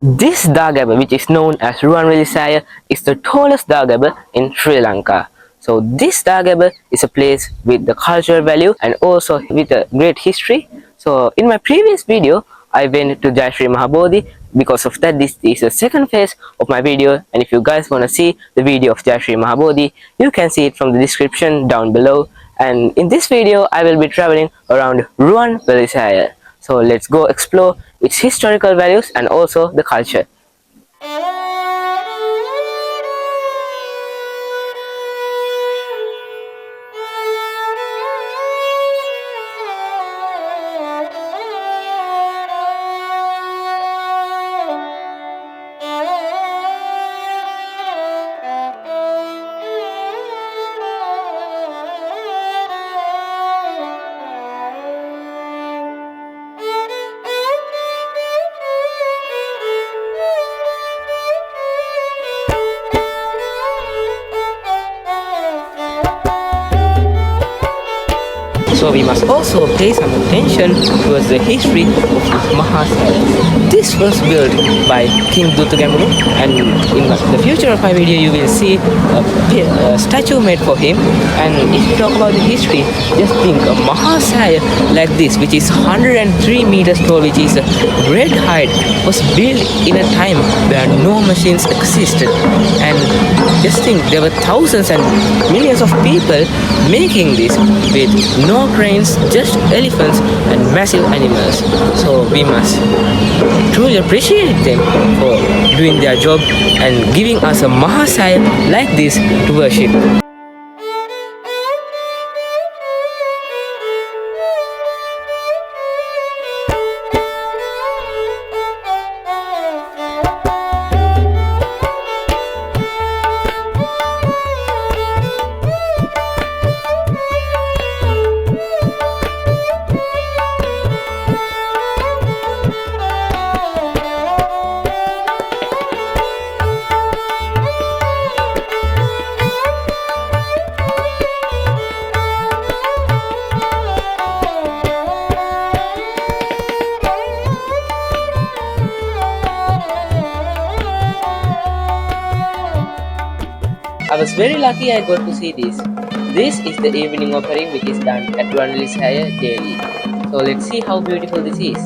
This Dagaba, which is known as Ruwanweliseya, is the tallest Dagaba in Sri Lanka. So this Dagaba is a place with the cultural value and also with a great history. So in my previous video, I went to Jai Sri Mahabodhi. Because of that, this is the second phase of my video, and if you guys want to see the video of Jai Sri Mahabodhi, you can see it from the description down below. And in this video, I will be traveling around Ruwanweliseya. So let's go explore its historical values and also the culture. So we must also pay some attention towards the history of this Mahasaya. This was built by King Dutugemunu, and in the future of my video you will see a statue made for him. And if you talk about the history, just think a Mahasaya like this, which is 103 meters tall, which is a great height, was built in a time where no machines existed. And just think, there were thousands and millions of people making this with no cranes, just elephants and massive animals. So we must truly appreciate them for doing their job and giving us a Mahasaya like this to worship. I was very lucky I got to see this. This is the evening offering which is done at Ruwanweliseya daily. So let's see how beautiful this is.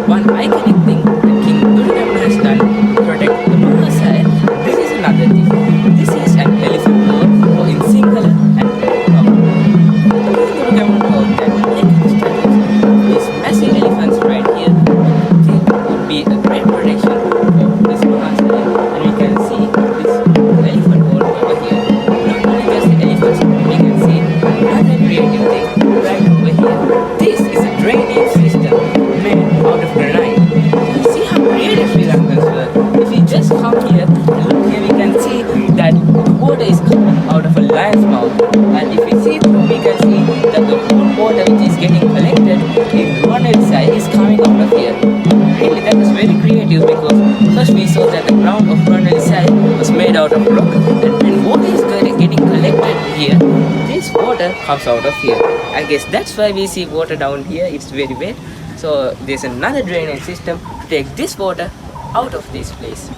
One iconic thing that King Dutugemunu has done to protect the Mahasaya. This is another thing. This is an elephant board in single and red color. King Dutugemunu thought that making statues of these massive elephants right here would be a great protection for this Mahasaya. And we can see this elephant board over here. Not only just the elephants, we can see another creative thing right over here. This is a drainage system made out of granite. See how creative Sri Lankans were. If we just come here and look here, we can see that water is coming out of a lion's mouth. And if we see through, we can see that the whole water which is getting collected in Ruwanweliseya is coming out of here. Really, that was very creative, because first we saw that the ground of Ruwanweliseya was made out of rock, and when water is getting collected here, this water comes out of here. I guess that's why we see water down here. It's very wet. So there's another drainage system to take this water out of this place.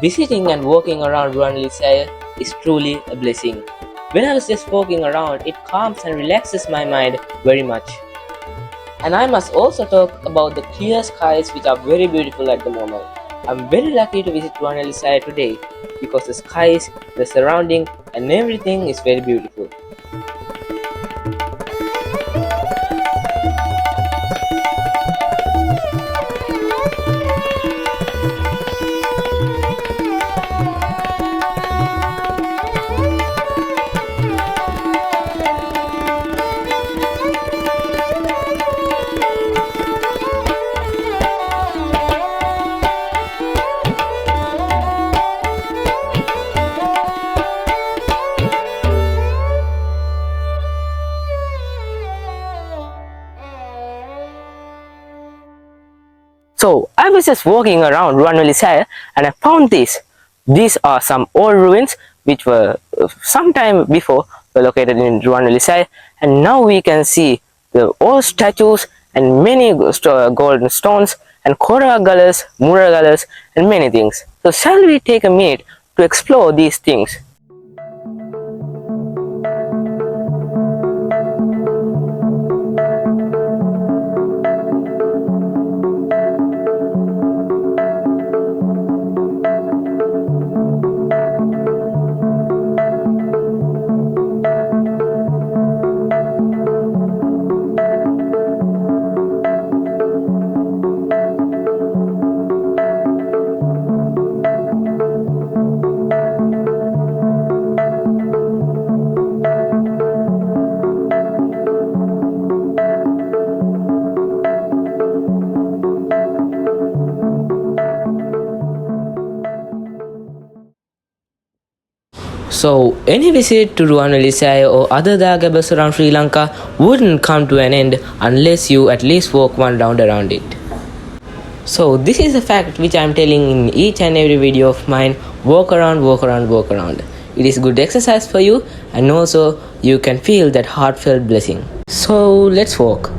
Visiting and walking around Ruwanweliseya is truly a blessing. When I was just walking around, it calms and relaxes my mind very much. And I must also talk about the clear skies, which are very beautiful at the moment. I'm very lucky to visit Ruwanweliseya today because the skies, the surrounding and everything is very beautiful. So I was just walking around Ruwanweliseya and I found this. These are some old ruins which were some time before were located in Ruwanweliseya, and now we can see the old statues and many golden stones and koragalas, muragalas and many things. So shall we take a minute to explore these things? So any visit to Ruwanweliseya or other Dagabas around Sri Lanka wouldn't come to an end unless you at least walk one round around it. So this is a fact which I am telling in each and every video of mine. Walk around, walk around, walk around. It is good exercise for you, and also you can feel that heartfelt blessing. So let's walk.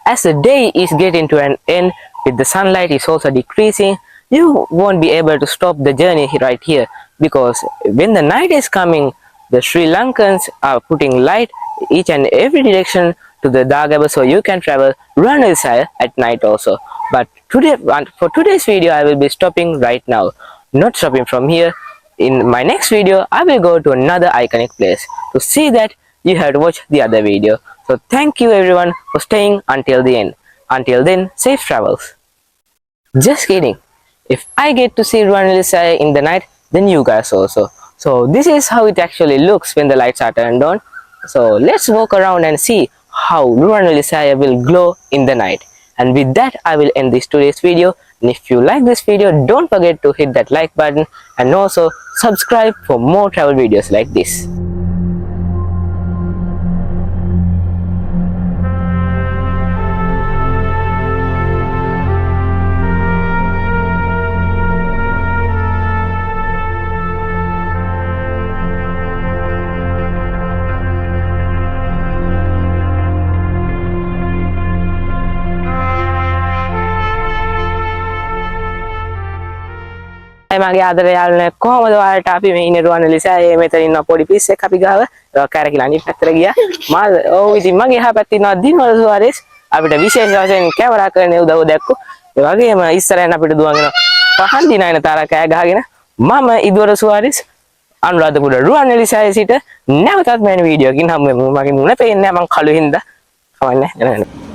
As the day is getting to an end, with the sunlight is also decreasing, you won't be able to stop the journey right here, because when the night is coming, the Sri Lankans are putting light each and every direction to the Dagaba, so you can travel Ruwanweliseya at night also. But today, for today's video, I will be stopping right now. Not stopping from here. In my next video, I will go to another iconic place. To see that, you have to watch the other video. So thank you everyone for staying until the end. Until then, safe travels. Just kidding. If I get to see Ruwanweliseya in the night, then you guys also. So this is how it actually looks when the lights are turned on. So let's walk around and see how Ruwanweliseya will glow in the night. And with that, I will end this today's video. And if you like this video, don't forget to hit that like button and also subscribe for more travel videos like this. මගේ ආදර යාළුවනේ කොහමද ඔයාලට අපි මේ ඉන්නේ රුවන්වැලිසෑයේ මෙතන ඉන්න පොඩි පිස්සෙක් අපි ගාව කැරකිලා අනිත් පැත්තට ගියා මම ඉතින් මගේ එහා පැත්තේ ඉන්නවා දිනවල සුවාරේස් අපිට විශේෂ වශයෙන් කැමරා කරන්න උදව් දැක්කෝ ඒ වගේම ඉස්සරහින් අපිට දුවගෙන පහන් දිනන තාරා කෑ ගහගෙන මම ඉදවර සුවාරේස් අනුරාධපුර රුවන්වැලිසෑයේ සිට නැවතත් මේ වීඩියෝ එකකින් හම්බ වෙමු මගේ මුණ පේන්නේ නැහැ මං කළු හින්දා කවන්නේ නැහැ